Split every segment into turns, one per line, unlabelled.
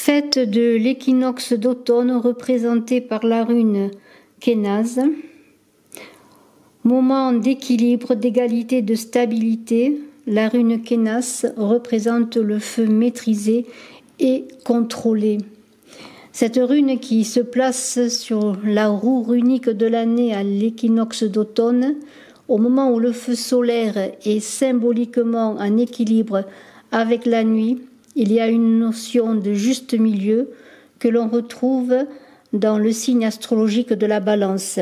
Fête de l'équinoxe d'automne représentée par la rune Kénaz. Moment d'équilibre, d'égalité, de stabilité. La rune Kénaz représente le feu maîtrisé et contrôlé. Cette rune qui se place sur la roue runique de l'année à l'équinoxe d'automne, au moment où le feu solaire est symboliquement en équilibre avec la nuit, il y a une notion de juste milieu que l'on retrouve dans le signe astrologique de la Balance.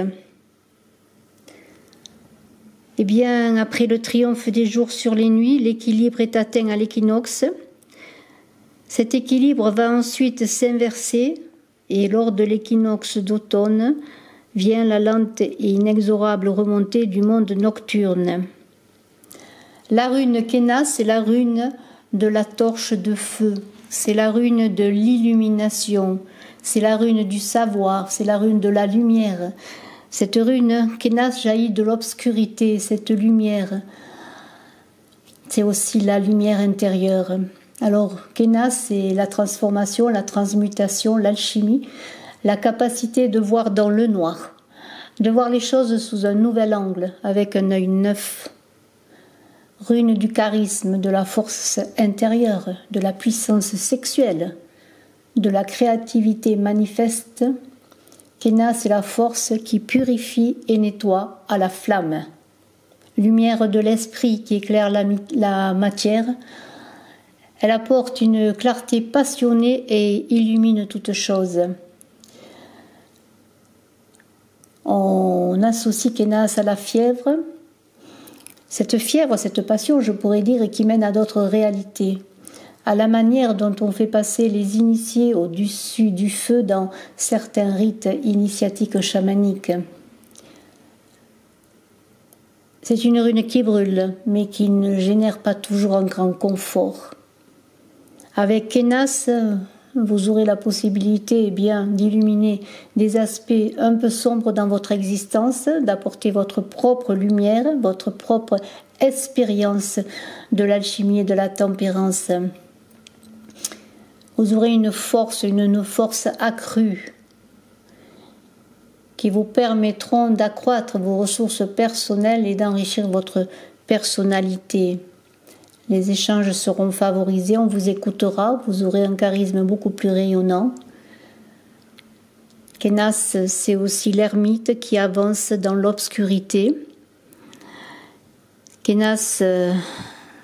Eh bien, après le triomphe des jours sur les nuits, l'équilibre est atteint à l'équinoxe. Cet équilibre va ensuite s'inverser et lors de l'équinoxe d'automne vient la lente et inexorable remontée du monde nocturne. La rune Kénaz, c'est la rune de la torche de feu, c'est la rune de l'illumination, c'est la rune du savoir, c'est la rune de la lumière. Cette rune Kénaz jaillit de l'obscurité, cette lumière, c'est aussi la lumière intérieure. Alors Kénaz, c'est la transformation, la transmutation, l'alchimie, la capacité de voir dans le noir, de voir les choses sous un nouvel angle, avec un œil neuf. Rune du charisme, de la force intérieure, de la puissance sexuelle, de la créativité manifeste. Kénaz, c'est la force qui purifie et nettoie à la flamme. Lumière de l'esprit qui éclaire la matière. Elle apporte une clarté passionnée et illumine toute chose. On associe Kénaz à la fièvre. Cette fièvre, cette passion, je pourrais dire, qui mène à d'autres réalités, à la manière dont on fait passer les initiés au-dessus du feu dans certains rites initiatiques chamaniques. C'est une rune qui brûle, mais qui ne génère pas toujours un grand confort. Avec Kénaz, vous aurez la possibilité d'illuminer des aspects un peu sombres dans votre existence, d'apporter votre propre lumière, votre propre expérience de l'alchimie et de la tempérance. Vous aurez une force accrue qui vous permettront d'accroître vos ressources personnelles et d'enrichir votre personnalité. Les échanges seront favorisés, on vous écoutera, vous aurez un charisme beaucoup plus rayonnant. Kénaz, c'est aussi l'ermite qui avance dans l'obscurité. Kénaz,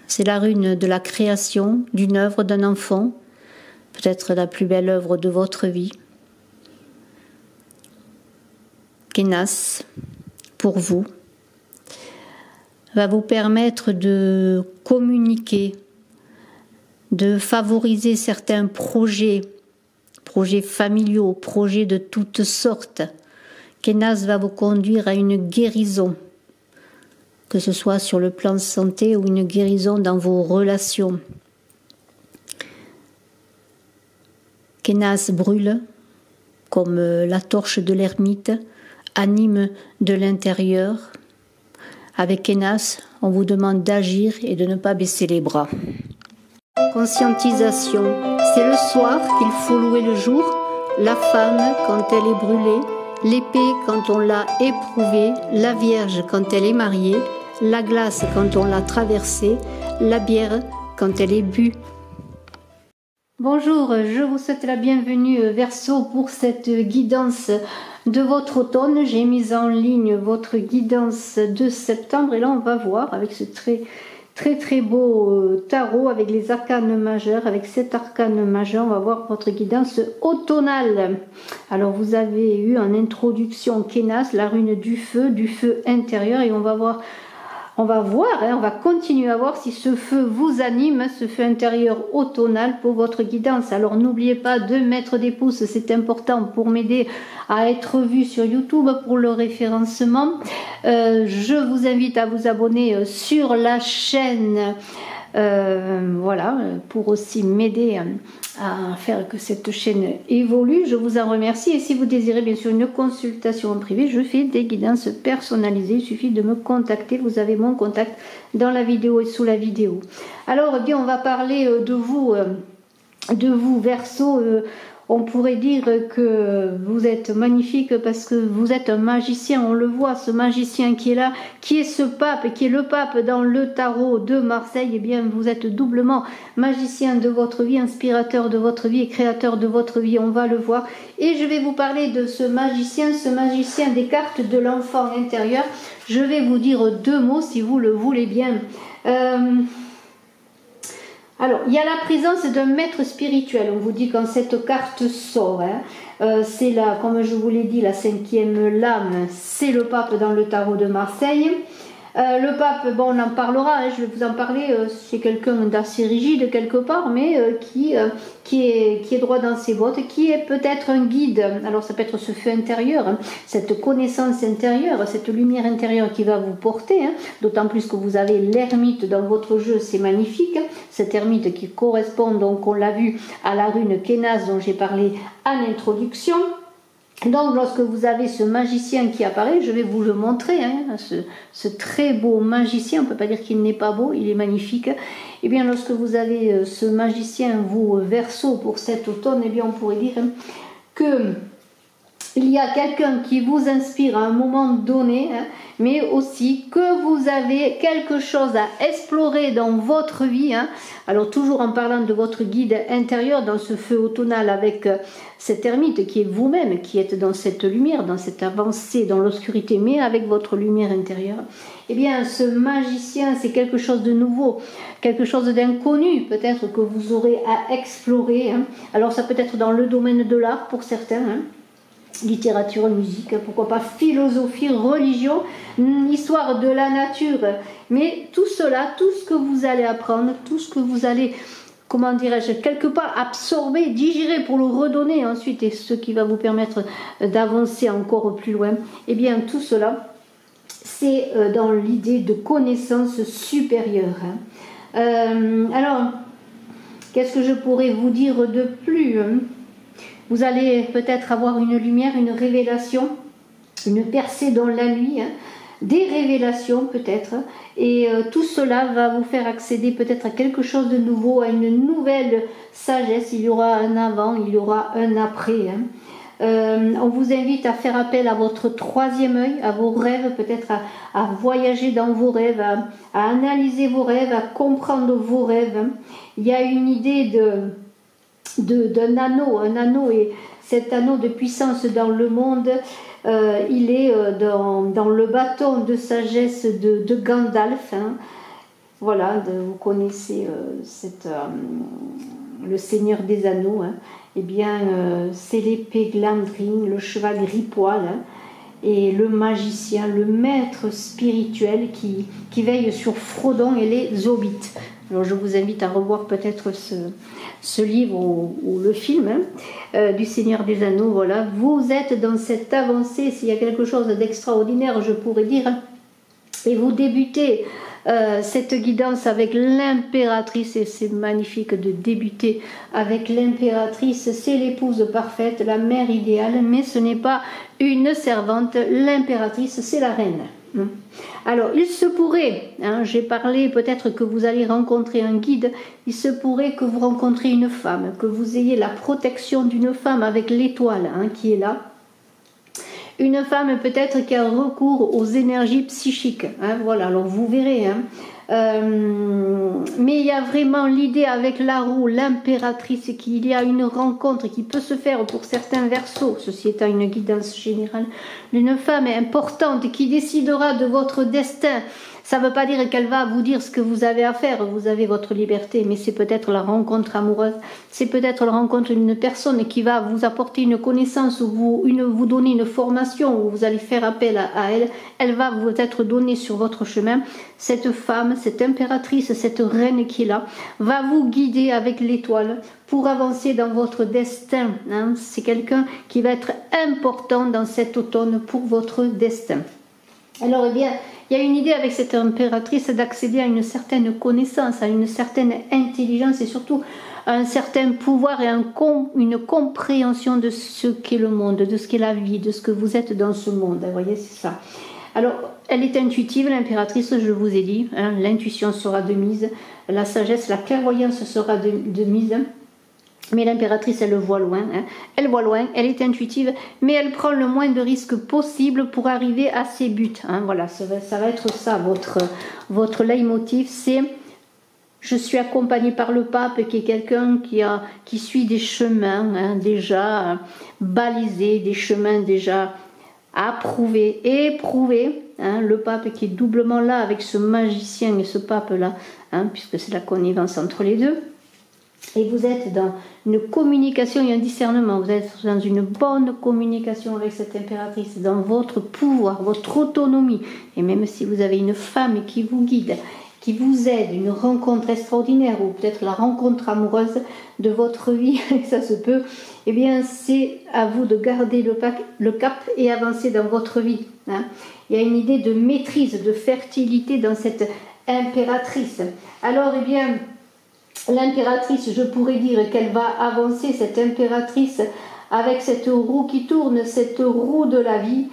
c'est la rune de la création, d'une œuvre, d'un enfant, peut-être la plus belle œuvre de votre vie. Kénaz, pour vous, va vous permettre de communiquer, de favoriser certains projets familiaux, projets de toutes sortes. Kénaz va vous conduire à une guérison, que ce soit sur le plan santé ou une guérison dans vos relations. Kénaz brûle, comme la torche de l'ermite, anime de l'intérieur. Avec Kénaz, on vous demande d'agir et de ne pas baisser les bras. Conscientisation. C'est le soir qu'il faut louer le jour, la femme quand elle est brûlée, l'épée quand on l'a éprouvée, la Vierge quand elle est mariée, la glace quand on l'a traversée, la bière quand elle est bue. Bonjour, je vous souhaite la bienvenue Verseau pour cette guidance de votre automne. J'ai mis en ligne votre guidance de septembre et là on va voir avec ce très beau tarot avec les arcanes majeurs, avec 7 arcanes majeurs, on va voir votre guidance automnale. Alors vous avez eu en introduction Kénaz, la rune du feu intérieur et on va continuer à voir si ce feu vous anime, ce feu intérieur automnal pour votre guidance. Alors n'oubliez pas de mettre des pouces, c'est important pour m'aider à être vu sur YouTube pour le référencement. Je vous invite à vous abonner sur la chaîne, pour aussi m'aider à faire que cette chaîne évolue. Je vous en remercie et si vous désirez bien sûr une consultation en privé, je fais des guidances personnalisées, il suffit de me contacter, vous avez mon contact dans la vidéo et sous la vidéo. Alors on va parler de vous de vous, Verseau, on pourrait dire que vous êtes magnifique parce que vous êtes un magicien, on le voit, ce magicien qui est là, qui est ce pape, qui est le pape dans le tarot de Marseille. Eh bien, vous êtes doublement magicien de votre vie, inspirateur de votre vie et créateur de votre vie, on va le voir. Et je vais vous parler de ce magicien des cartes de l'enfant intérieur. Je vais vous dire 2 mots si vous le voulez bien. Alors, il y a la présence d'un maître spirituel. On vous dit quand cette carte sort, c'est là, comme je vous l'ai dit, la 5e lame, c'est le pape dans le tarot de Marseille. Le pape, bon, on en parlera, je vais vous en parler, c'est quelqu'un d'assez rigide quelque part, mais qui est droit dans ses bottes, qui est peut-être un guide. Alors ça peut être ce feu intérieur, cette connaissance intérieure, cette lumière intérieure qui va vous porter, d'autant plus que vous avez l'ermite dans votre jeu, c'est magnifique, cette ermite qui correspond, donc on l'a vu, à la rune Kénas dont j'ai parlé à l'introduction. Donc lorsque vous avez ce magicien qui apparaît, je vais vous le montrer, ce très beau magicien, on ne peut pas dire qu'il n'est pas beau, il est magnifique. Et bien lorsque vous avez ce magicien, vous, Verseau, pour cet automne, eh bien on pourrait dire que il y a quelqu'un qui vous inspire à un moment donné, mais aussi que vous avez quelque chose à explorer dans votre vie. Alors toujours en parlant de votre guide intérieur, dans ce feu automnal avec cette ermite qui est vous-même, qui êtes dans cette lumière, dans cette avancée, dans l'obscurité, mais avec votre lumière intérieure. Eh bien ce magicien, c'est quelque chose de nouveau, quelque chose d'inconnu peut-être que vous aurez à explorer. Alors ça peut être dans le domaine de l'art pour certains, littérature, musique, pourquoi pas philosophie, religion, histoire de la nature. Mais tout cela, tout ce que vous allez apprendre, tout ce que vous allez, comment dirais-je, quelque part absorber, digérer pour le redonner ensuite, et ce qui va vous permettre d'avancer encore plus loin, eh bien tout cela, c'est dans l'idée de connaissance supérieure. Alors, qu'est-ce que je pourrais vous dire de plus ? Vous allez peut-être avoir une lumière, une révélation, une percée dans la nuit, des révélations peut-être, et tout cela va vous faire accéder peut-être à quelque chose de nouveau, à une nouvelle sagesse. Il y aura un avant, il y aura un après. On vous invite à faire appel à votre 3e œil, à vos rêves, peut-être à voyager dans vos rêves, à analyser vos rêves, à comprendre vos rêves. Il y a une idée d'un anneau, un anneau, et cet anneau de puissance dans le monde, il est dans le bâton de sagesse de Gandalf. Voilà, vous connaissez le Seigneur des Anneaux. Eh bien, c'est l'épée Glamdring, le cheval gris-poil, et le magicien, le maître spirituel qui veille sur Frodon et les hobbits. Alors je vous invite à revoir peut-être ce livre ou le film du Seigneur des Anneaux. Voilà, vous êtes dans cette avancée, s'il y a quelque chose d'extraordinaire, je pourrais dire, et vous débutez cette guidance avec l'impératrice, et c'est magnifique de débuter avec l'impératrice, c'est l'épouse parfaite, la mère idéale, mais ce n'est pas une servante, l'impératrice c'est la reine. Alors il se pourrait, j'ai parlé peut-être que vous allez rencontrer un guide, il se pourrait que vous rencontrez une femme, que vous ayez la protection d'une femme avec l'étoile qui est là. Une femme peut-être qui a recours aux énergies psychiques. Voilà, alors vous verrez. Mais il y a vraiment l'idée avec la roue, l'impératrice, qu'il y a une rencontre qui peut se faire pour certains Verseaux, ceci étant une guidance générale, d'une femme importante qui décidera de votre destin. Ça ne veut pas dire qu'elle va vous dire ce que vous avez à faire, vous avez votre liberté, mais c'est peut-être la rencontre amoureuse, c'est peut-être la rencontre d'une personne qui va vous apporter une connaissance, ou vous donner une formation, où vous allez faire appel à elle, elle va vous être donnée sur votre chemin. Cette femme, cette impératrice, cette reine qui est là, va vous guider avec l'étoile pour avancer dans votre destin. C'est quelqu'un qui va être important dans cet automne pour votre destin. Alors, eh bien, il y a une idée avec cette impératrice d'accéder à une certaine connaissance, à une certaine intelligence et surtout à un certain pouvoir et une compréhension de ce qu'est le monde, de ce qu'est la vie, de ce que vous êtes dans ce monde. Vous voyez, c'est ça. Alors, elle est intuitive, l'impératrice, je vous ai dit. L'intuition sera de mise, la sagesse, la clairvoyance sera de mise. Mais l'impératrice, elle le voit loin, hein. Elle voit loin, elle est intuitive, mais elle prend le moins de risques possible pour arriver à ses buts, hein. Voilà, ça va être ça, votre leitmotiv, c'est je suis accompagnée par le pape qui est quelqu'un qui suit des chemins, hein, déjà balisés, des chemins déjà approuvés, éprouvés, hein. Le pape qui est doublement là avec ce magicien et ce pape-là, hein, puisque c'est la connivence entre les deux. Et vous êtes dans une communication et un discernement, vous êtes dans une bonne communication avec cette impératrice, dans votre pouvoir, votre autonomie. Et même si vous avez une femme qui vous guide, qui vous aide, une rencontre extraordinaire, ou peut-être la rencontre amoureuse de votre vie, ça se peut, eh bien c'est à vous de garder le cap et avancer dans votre vie, hein. Il y a une idée de maîtrise, de fertilité dans cette impératrice. Alors, eh bien, l'impératrice, je pourrais dire qu'elle va avancer, cette impératrice, avec cette roue qui tourne, cette roue de la vie.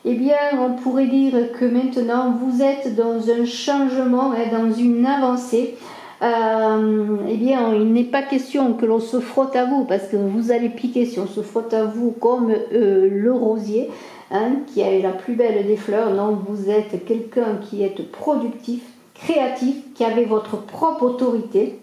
Eh bien, on pourrait dire que maintenant, vous êtes dans un changement, dans une avancée. Eh bien, il n'est pas question que l'on se frotte à vous, parce que vous allez piquer si on se frotte à vous comme le rosier, hein, qui a la plus belle des fleurs. Non, vous êtes quelqu'un qui est productif, créatif, qui avait votre propre autorité,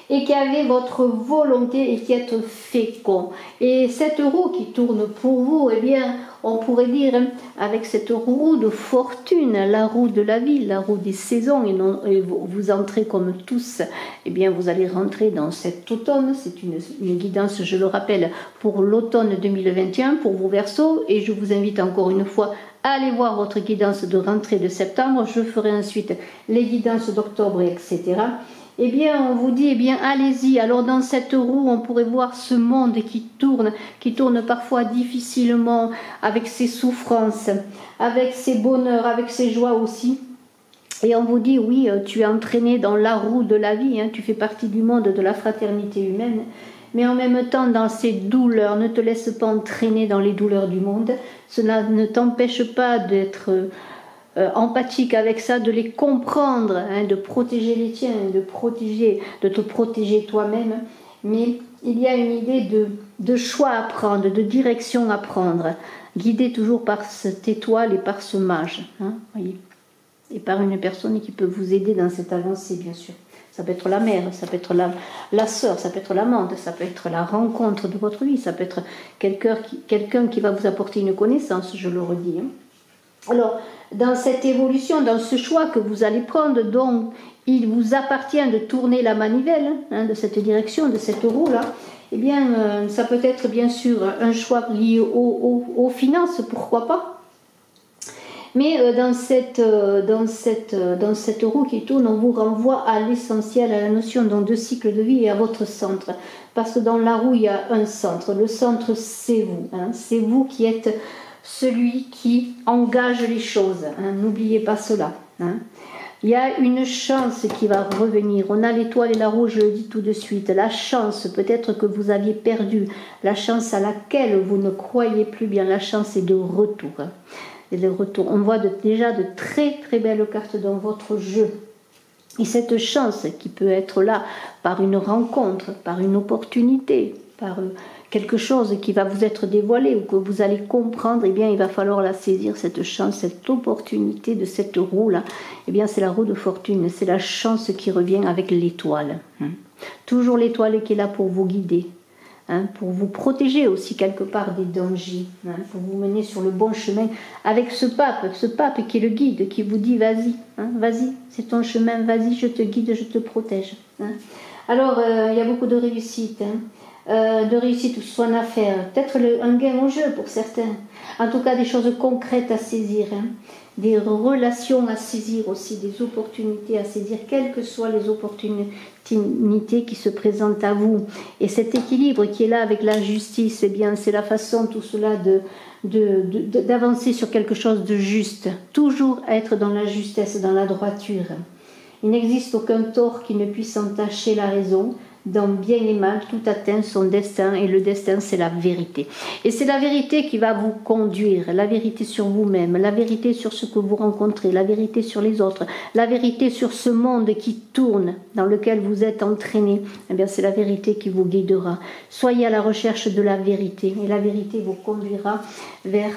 et qui avait votre volonté et qui est fécond. Et cette roue qui tourne pour vous, eh bien, on pourrait dire, avec cette roue de fortune, la roue de la vie, la roue des saisons, et vous entrez comme tous, eh bien, vous allez rentrer dans cet automne. C'est une guidance, je le rappelle, pour l'automne 2021, pour vos Verseaux, et je vous invite encore une fois à aller voir votre guidance de rentrée de septembre. Je ferai ensuite les guidances d'octobre, etc. Eh bien, on vous dit, eh bien, allez-y. Alors, dans cette roue, on pourrait voir ce monde qui tourne parfois difficilement, avec ses souffrances, avec ses bonheurs, avec ses joies aussi. Et on vous dit, oui, tu es entraîné dans la roue de la vie, hein, tu fais partie du monde de la fraternité humaine, mais en même temps, dans ces douleurs, ne te laisse pas entraîner dans les douleurs du monde. Cela ne t'empêche pas d'être empathique avec ça, de les comprendre, hein, de protéger les tiens, de te protéger toi-même. Mais il y a une idée de choix à prendre, de direction à prendre, guidé toujours par cette étoile et par ce mage, hein, voyez, et par une personne qui peut vous aider dans cette avancée, bien sûr. Ça peut être la mère, ça peut être la sœur, ça peut être l'amante, ça peut être la rencontre de votre vie, ça peut être quelqu'un qui va vous apporter une connaissance, je le redis, hein. Alors, dans cette évolution, dans ce choix que vous allez prendre, donc il vous appartient de tourner la manivelle, hein, de cette direction, de cette roue-là, eh bien, ça peut être bien sûr un choix lié aux finances, pourquoi pas. Mais dans cette roue qui tourne, on vous renvoie à l'essentiel, à la notion donc, de cycle de vie et à votre centre. Parce que dans la roue, il y a un centre. Le centre, c'est vous, hein, c'est vous qui êtes celui qui engage les choses, hein, n'oubliez pas cela, hein. Il y a une chance qui va revenir, on a l'étoile et la roue, je le dis tout de suite, la chance peut-être que vous aviez perdu, la chance à laquelle vous ne croyez plus bien, la chance est de retour, hein. Et de retour. On voit déjà de très très belles cartes dans votre jeu. Et cette chance qui peut être là par une rencontre, par une opportunité, par quelque chose qui va vous être dévoilé ou que vous allez comprendre, eh bien, il va falloir la saisir, cette chance, cette opportunité de cette roue-là. Eh bien, c'est la roue de fortune, c'est la chance qui revient avec l'étoile. Toujours l'étoile qui est là pour vous guider, hein, pour vous protéger aussi quelque part des dangers, hein, pour vous mener sur le bon chemin avec ce pape qui est le guide, qui vous dit vas-y, hein, vas-y, c'est ton chemin, vas-y, je te guide, je te protège. Hein. Alors, il y a beaucoup de réussite, hein. De réussite, que ce soit en affaires, peut-être un gain au jeu pour certains, en tout cas des choses concrètes à saisir, hein, des relations à saisir aussi, des opportunités à saisir, quelles que soient les opportunités qui se présentent à vous. Et cet équilibre qui est là avec la justice, eh bien, c'est la façon tout cela d'avancer sur quelque chose de juste, toujours être dans la justesse, dans la droiture. Il n'existe aucun tort qui ne puisse entacher la raison. dans bien et mal, tout atteint son destin, et le destin c'est la vérité. Et c'est la vérité qui va vous conduire, la vérité sur vous-même, la vérité sur ce que vous rencontrez, la vérité sur les autres, la vérité sur ce monde qui tourne, dans lequel vous êtes entraîné. Eh bien c'est la vérité qui vous guidera. Soyez à la recherche de la vérité, et la vérité vous conduira vers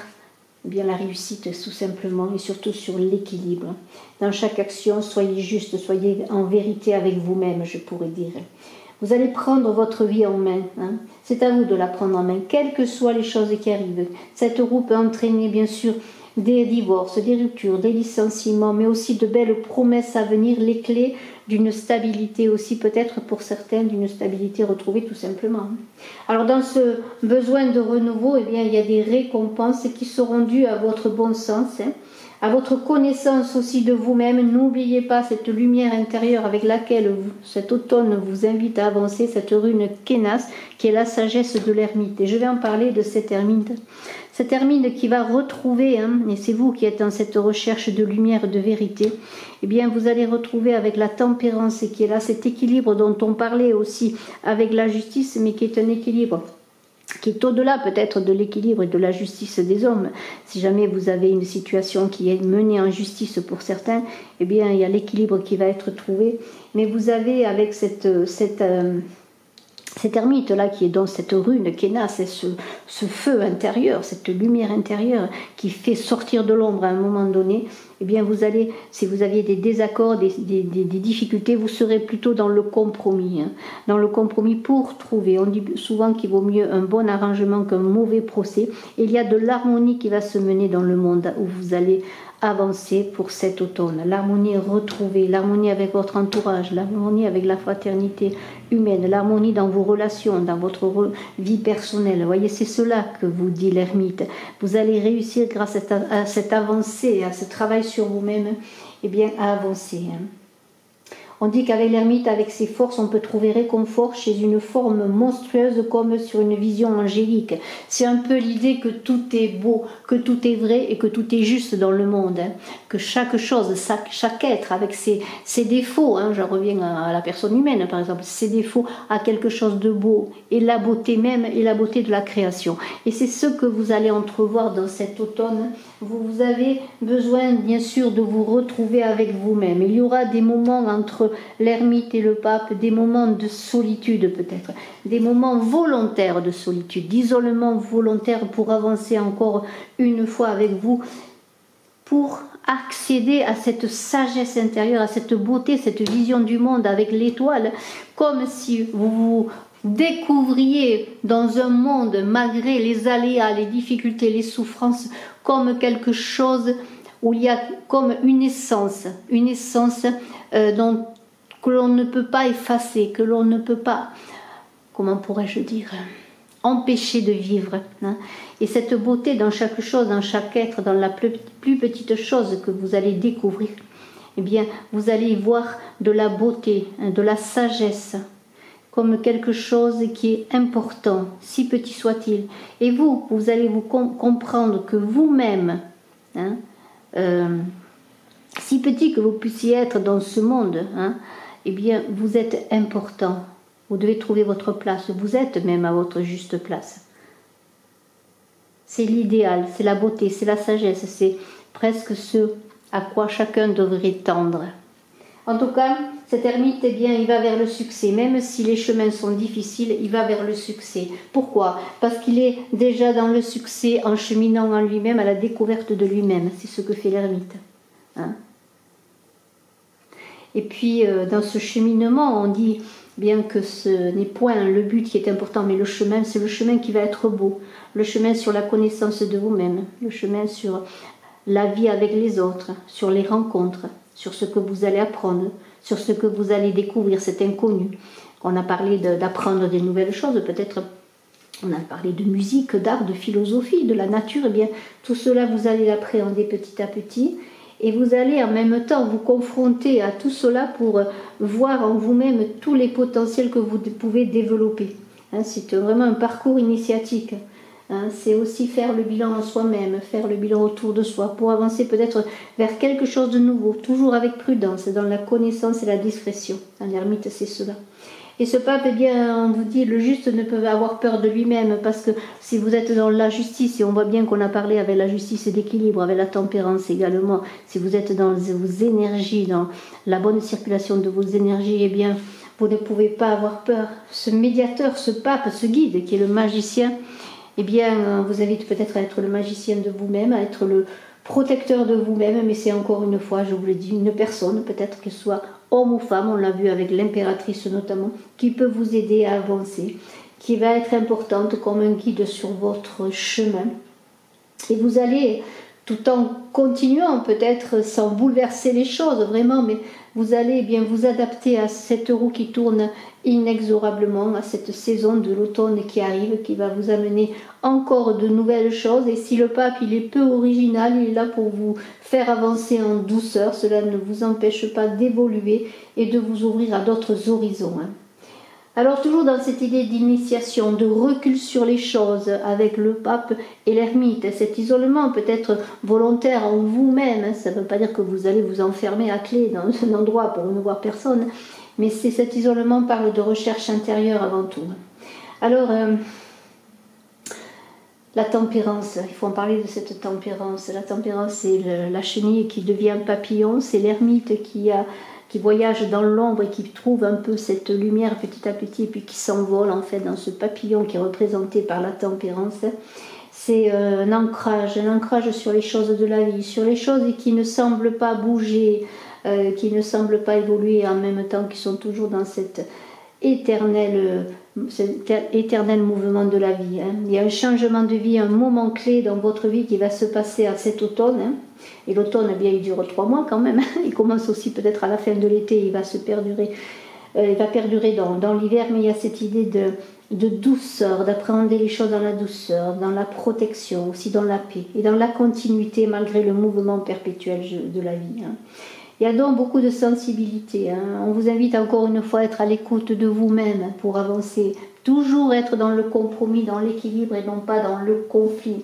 bien la réussite tout simplement, et surtout sur l'équilibre. Dans chaque action, soyez juste, soyez en vérité avec vous-même, je pourrais dire. Vous allez prendre votre vie en main. C'est à vous de la prendre en main, quelles que soient les choses qui arrivent. Cette roue peut entraîner bien sûr des divorces, des ruptures, des licenciements, mais aussi de belles promesses à venir, les clés d'une stabilité aussi, peut-être pour certains, d'une stabilité retrouvée tout simplement. Alors dans ce besoin de renouveau, eh bien, il y a des récompenses qui seront dues à votre bon sens, à votre connaissance aussi de vous-même. N'oubliez pas cette lumière intérieure avec laquelle cet automne vous invite à avancer, cette rune Kenas, qui est la sagesse de l'ermite. Et je vais en parler de cette ermite. Cette ermite qui va retrouver, et c'est vous qui êtes dans cette recherche de lumière, de vérité, eh bien vous allez retrouver avec la tempérance qui est là, cet équilibre dont on parlait aussi avec la justice, mais qui est un équilibre qui est au-delà peut-être de l'équilibre et de la justice des hommes. Si jamais vous avez une situation qui est menée en justice pour certains, eh bien il y a l'équilibre qui va être trouvé. Mais vous avez avec cette ermite-là qui est dans cette rune Kenas, c'est ce feu intérieur, cette lumière intérieure qui fait sortir de l'ombre à un moment donné, eh bien vous allez, si vous aviez des désaccords, des difficultés, vous serez plutôt dans le compromis. Dans le compromis pour trouver. On dit souvent qu'il vaut mieux un bon arrangement qu'un mauvais procès. Et il y a de l'harmonie qui va se mener dans le monde où vous allez avancer pour cet automne. L'harmonie retrouvée, l'harmonie avec votre entourage, l'harmonie avec la fraternité humaine, l'harmonie dans vos relations, dans votre vie personnelle. Vous voyez, c'est cela que vous dit l'ermite. Vous allez réussir grâce à cette avancée, à ce travail sur vous-même, eh bien, à avancer. On dit qu'avec l'ermite, avec ses forces, on peut trouver réconfort chez une forme monstrueuse comme sur une vision angélique. C'est un peu l'idée que tout est beau, que tout est vrai et que tout est juste dans le monde. Que chaque chose, chaque être avec ses défauts, je reviens à la personne humaine par exemple, ses défauts a quelque chose de beau. Et la beauté même et la beauté de la création. Et c'est ce que vous allez entrevoir dans cet automne. Vous avez besoin bien sûr de vous retrouver avec vous-même. Il y aura des moments entre l'ermite et le pape, des moments de solitude peut-être, des moments volontaires de solitude, d'isolement volontaire pour avancer encore une fois avec vous, pour accéder à cette sagesse intérieure, à cette beauté, cette vision du monde avec l'étoile, comme si vous vous découvriez dans un monde, malgré les aléas, les difficultés, les souffrances, comme quelque chose où il y a comme une essence que l'on ne peut pas effacer, que l'on ne peut pas, comment pourrais-je dire, empêcher de vivre. Et cette beauté dans chaque chose, dans chaque être, dans la plus petite chose que vous allez découvrir, eh bien, vous allez y voir de la beauté, de la sagesse, comme quelque chose qui est important, si petit soit-il. Et vous allez vous comprendre que vous-même, si petit que vous puissiez être dans ce monde, eh bien, vous êtes important. Vous devez trouver votre place. Vous êtes même à votre juste place. C'est l'idéal, c'est la beauté, c'est la sagesse, c'est presque ce à quoi chacun devrait tendre. En tout cas, cet ermite, eh bien, il va vers le succès. Même si les chemins sont difficiles, il va vers le succès. Pourquoi ? Parce qu'il est déjà dans le succès en cheminant en lui-même à la découverte de lui-même. C'est ce que fait l'ermite. Et puis, dans ce cheminement, on dit bien que ce n'est point le but qui est important, mais le chemin, c'est le chemin qui va être beau. Le chemin sur la connaissance de vous-même. Le chemin sur la vie avec les autres, sur les rencontres, sur ce que vous allez apprendre, sur ce que vous allez découvrir, cet inconnu. On a parlé d'apprendre des nouvelles choses, peut-être on a parlé de musique, d'art, de philosophie, de la nature. Eh bien, tout cela, vous allez l'appréhender petit à petit. Et vous allez en même temps vous confronter à tout cela pour voir en vous-même tous les potentiels que vous pouvez développer. C'est vraiment un parcours initiatique. C'est aussi faire le bilan en soi-même, faire le bilan autour de soi, pour avancer peut-être vers quelque chose de nouveau, toujours avec prudence, dans la connaissance et la discrétion. Un ermite, c'est cela. Et ce pape, eh bien, on vous dit, le juste ne peut avoir peur de lui-même, parce que si vous êtes dans la justice, et on voit bien qu'on a parlé avec la justice et d'équilibre, avec la tempérance également, si vous êtes dans vos énergies, dans la bonne circulation de vos énergies, eh bien, vous ne pouvez pas avoir peur. Ce médiateur, ce pape, ce guide, qui est le magicien, eh bien, vous invite peut-être à être le magicien de vous-même, à être le protecteur de vous-même, mais c'est encore une fois, je vous le dis, une personne, peut-être que ce soit homme ou femme, on l'a vu avec l'impératrice notamment, qui peut vous aider à avancer, qui va être importante comme un guide sur votre chemin. Et vous allez, tout en continuant peut-être sans bouleverser les choses vraiment, mais vous allez bien vous adapter à cette roue qui tourne inexorablement, à cette saison de l'automne qui arrive, qui va vous amener encore de nouvelles choses. Et si le pape il est peu original, il est là pour vous faire avancer en douceur, cela ne vous empêche pas d'évoluer et de vous ouvrir à d'autres horizons. Alors toujours dans cette idée d'initiation, de recul sur les choses avec le pape et l'ermite, cet isolement peut être volontaire en vous-même, ça ne veut pas dire que vous allez vous enfermer à clé dans un endroit pour ne voir personne, mais cet isolement parle de recherche intérieure avant tout. Alors, la tempérance, il faut en parler de cette tempérance. La tempérance, c'est la chenille qui devient papillon, c'est l'ermite qui voyage dans l'ombre et qui trouve un peu cette lumière petit à petit et puis qui s'envole en fait dans ce papillon qui est représenté par la tempérance. C'est un ancrage sur les choses de la vie, sur les choses qui ne semblent pas bouger, qui ne semblent pas évoluer en même temps, qui sont toujours dans cet éternel mouvement de la vie. Il y a un changement de vie, un moment clé dans votre vie qui va se passer à cet automne. Et l'automne, eh bien, il dure 3 mois quand même. Il commence aussi peut-être à la fin de l'été, il va perdurer dans l'hiver, mais il y a cette idée de douceur, d'appréhender les choses dans la douceur, dans la protection, aussi dans la paix et dans la continuité malgré le mouvement perpétuel de la vie. Il y a donc beaucoup de sensibilité. On vous invite encore une fois à être à l'écoute de vous-même pour avancer. Toujours être dans le compromis, dans l'équilibre et non pas dans le conflit.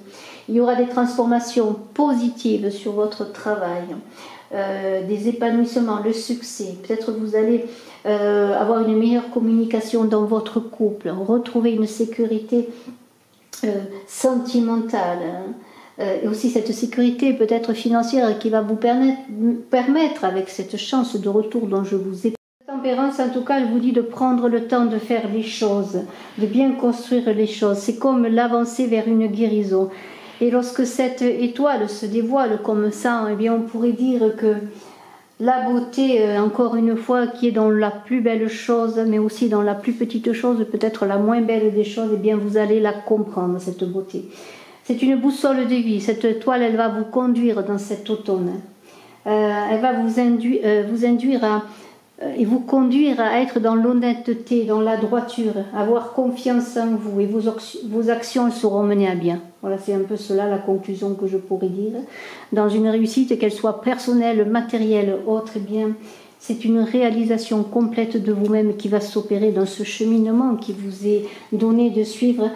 Il y aura des transformations positives sur votre travail, des épanouissements, le succès. Peut-être vous allez avoir une meilleure communication dans votre couple, retrouver une sécurité sentimentale. Et aussi cette sécurité peut-être financière qui va vous permettre avec cette chance de retour dont je vous ai. La tempérance en tout cas elle vous dit de prendre le temps de faire les choses, de bien construire les choses, c'est comme l'avancée vers une guérison. Et lorsque cette étoile se dévoile comme ça, eh bien on pourrait dire que la beauté, encore une fois, qui est dans la plus belle chose, mais aussi dans la plus petite chose, peut-être la moins belle des choses, eh bien vous allez la comprendre, cette beauté. C'est une boussole de vie. Cette étoile, elle va vous conduire dans cet automne. Elle va vous induire et vous conduire à être dans l'honnêteté, dans la droiture, avoir confiance en vous et vos actions seront menées à bien. Voilà, c'est un peu cela la conclusion que je pourrais dire. Dans une réussite, qu'elle soit personnelle, matérielle, autre, eh bien, c'est une réalisation complète de vous-même qui va s'opérer dans ce cheminement qui vous est donné de suivre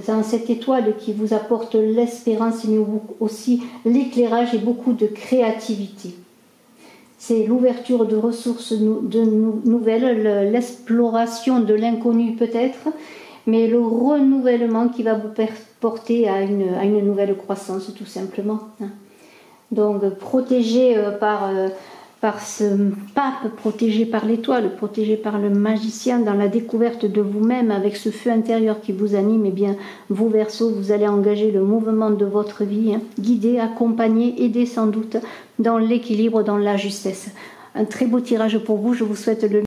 dans cette étoile qui vous apporte l'espérance mais aussi l'éclairage et beaucoup de créativité. C'est l'ouverture de ressources nouvelles, l'exploration de l'inconnu peut-être, mais le renouvellement qui va vous porter à une nouvelle croissance tout simplement. Donc protégé par ce pape, protégé par l'étoile, protégé par le magicien dans la découverte de vous-même avec ce feu intérieur qui vous anime, eh bien vous Verseaux, vous allez engager le mouvement de votre vie, guider, accompagner, aider sans doute dans l'équilibre, dans la justesse. Un très beau tirage pour vous, je vous souhaite le